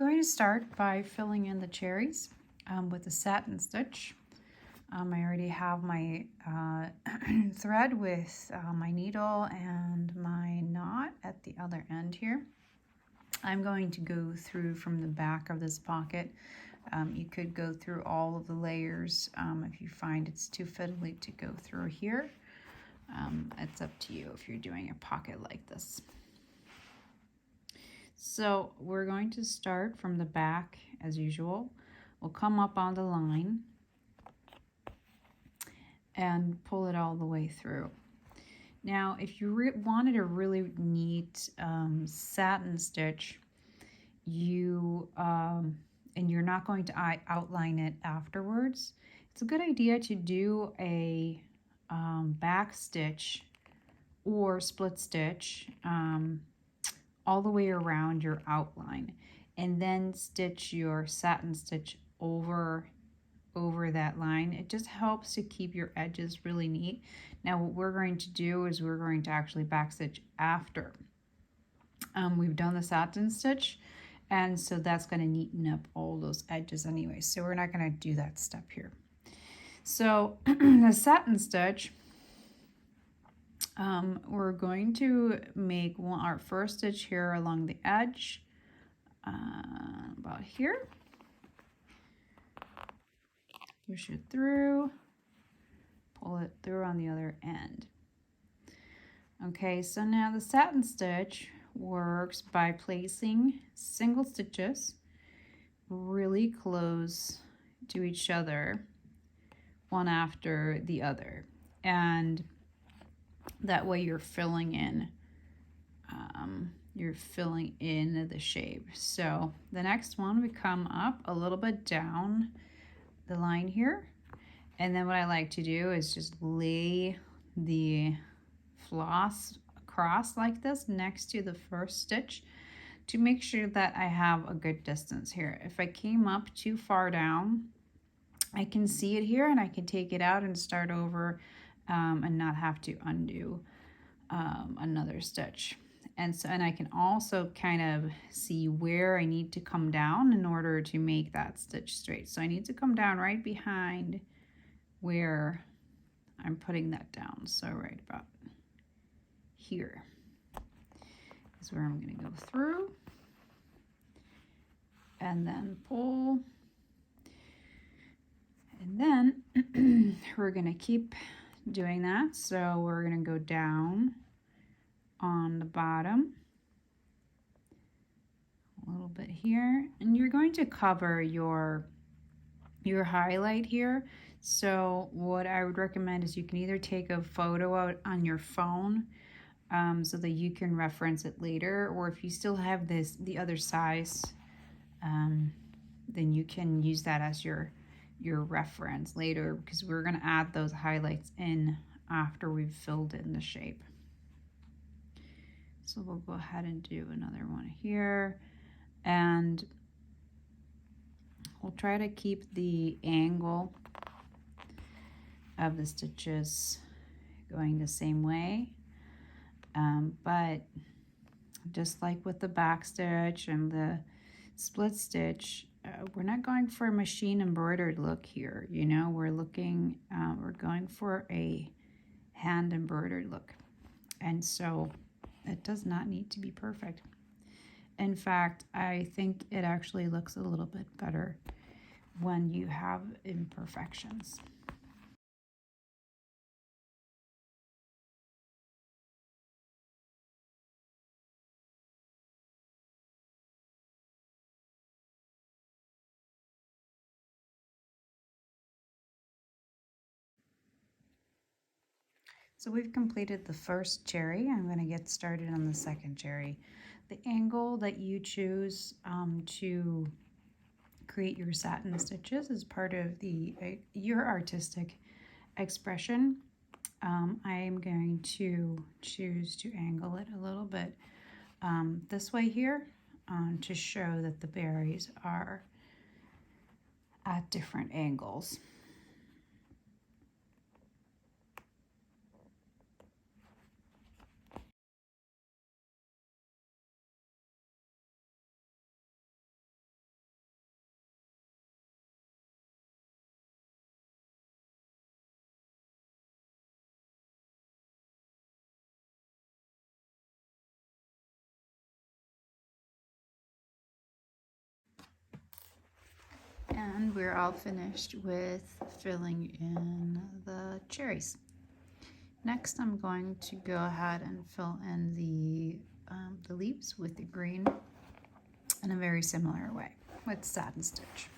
Going to start by filling in the cherries with a satin stitch. I already have my thread with my needle and my knot at the other end here. I'm going to go through from the back of this pocket. You could go through all of the layers if you find it's too fiddly to go through here. It's up to you if you're doing a pocket like this. So we're going to start from the back as usual. We'll come up on the line and pull it all the way through. Now, if you wanted a really neat satin stitch, and you're not going to outline it afterwards, it's a good idea to do a back stitch or split stitch all the way around your outline, and then stitch your satin stitch over that line. It just helps to keep your edges really neat. Now what we're going to do is we're going to actually backstitch after we've done the satin stitch, and so that's going to neaten up all those edges anyway, so we're not going to do that step here. So the satin stitch, we're going to make our first stitch here along the edge, about here. Push it through, pull it through on the other end. Okay, so now the satin stitch works by placing single stitches really close to each other, one after the other, and that way you're filling in the shape. So the next one, we come up a little bit down the line here, and then what I like to do is just lay the floss across like this next to the first stitch to make sure that I have a good distance here. If I came up too far down, I can see it here and I can take it out and start over and not have to undo another stitch. And I can also kind of see where I need to come down in order to make that stitch straight. So I need to come down right behind where I'm putting that down. So right about here is where I'm going to go through and then pull. And then we're going to keep doing that. So we're going to go down on the bottom a little bit here, and you're going to cover your highlight here. So what I would recommend is you can either take a photo out on your phone so that you can reference it later, or if you still have the other size, then you can use that as your reference later, because we're going to add those highlights in after we've filled in the shape. So we'll go ahead and do another one here, and we'll try to keep the angle of the stitches going the same way, but just like with the back stitch and the split stitch, we're not going for a machine embroidered look here. You know, we're going for a hand embroidered look, and so it does not need to be perfect. In fact, I think it actually looks a little bit better when you have imperfections. So we've completed the first cherry. I'm going to get started on the second cherry. The angle that you choose to create your satin stitches is part of your artistic expression. I am going to choose to angle it a little bit this way here to show that the berries are at different angles. And we're all finished with filling in the cherries. Next, I'm going to go ahead and fill in the leaves with the green in a very similar way with satin stitch.